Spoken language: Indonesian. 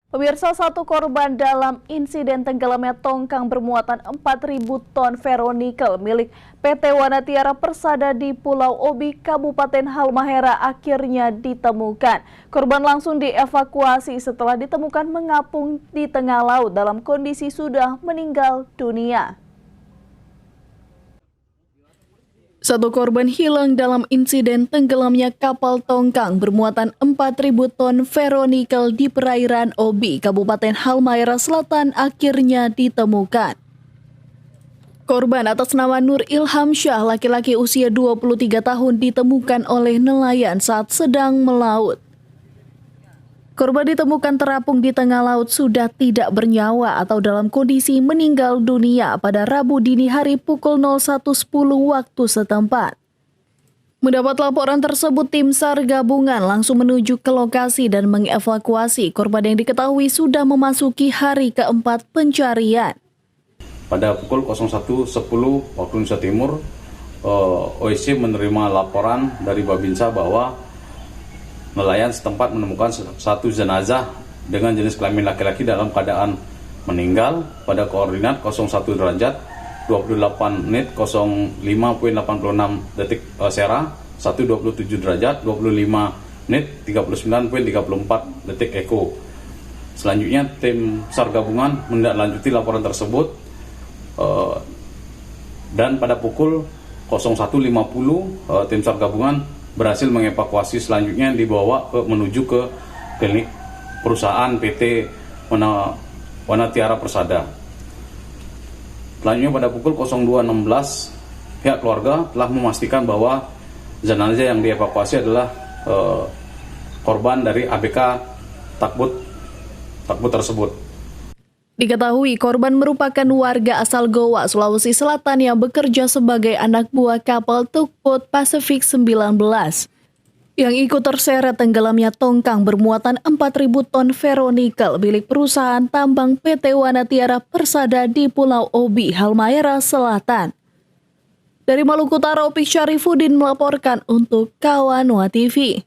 Pemirsa, satu korban dalam insiden tenggelamnya tongkang bermuatan 4.000 ton ferronikel milik PT Wanatiara Persada di Pulau Obi, Kabupaten Halmahera akhirnya ditemukan. Korban langsung dievakuasi setelah ditemukan mengapung di tengah laut dalam kondisi sudah meninggal dunia. Satu korban hilang dalam insiden tenggelamnya kapal tongkang bermuatan 4.000 ton ferronikel di perairan Obi, Kabupaten Halmahera Selatan akhirnya ditemukan. Korban atas nama Nur Ilham Syah, laki-laki usia 23 tahun, ditemukan oleh nelayan saat sedang melaut. Korban ditemukan terapung di tengah laut sudah tidak bernyawa atau dalam kondisi meninggal dunia pada Rabu dini hari pukul 01.10 waktu setempat. Mendapat laporan tersebut, tim SAR gabungan langsung menuju ke lokasi dan mengevakuasi korban yang diketahui sudah memasuki hari keempat pencarian. Pada pukul 01.10 waktu Indonesia Timur, OSC menerima laporan dari Babinsa bahwa nelayan setempat menemukan satu jenazah dengan jenis kelamin laki-laki dalam keadaan meninggal pada koordinat 01 derajat 28 menit 05.86 detik Sera, 127 derajat 25 menit 39.34 detik Eko. Selanjutnya tim SAR gabungan menindaklanjuti laporan tersebut dan pada pukul 01.50 tim SAR gabungan berhasil mengevakuasi, selanjutnya dibawa menuju ke klinik perusahaan PT Wanatiara Persada. Selanjutnya pada pukul 02.16 pihak keluarga telah memastikan bahwa jenazah yang dievakuasi adalah korban dari ABK Takbut tersebut. Diketahui korban merupakan warga asal Goa, Sulawesi Selatan yang bekerja sebagai anak buah kapal Tugboat Pacific 19 yang ikut terseret tenggelamnya tongkang bermuatan 4.000 ton ferronikel milik perusahaan tambang PT Wanatiara Persada di Pulau Obi, Halmahera Selatan. Dari Maluku Utara, Opik Syarifuddin melaporkan untuk Kawanua TV.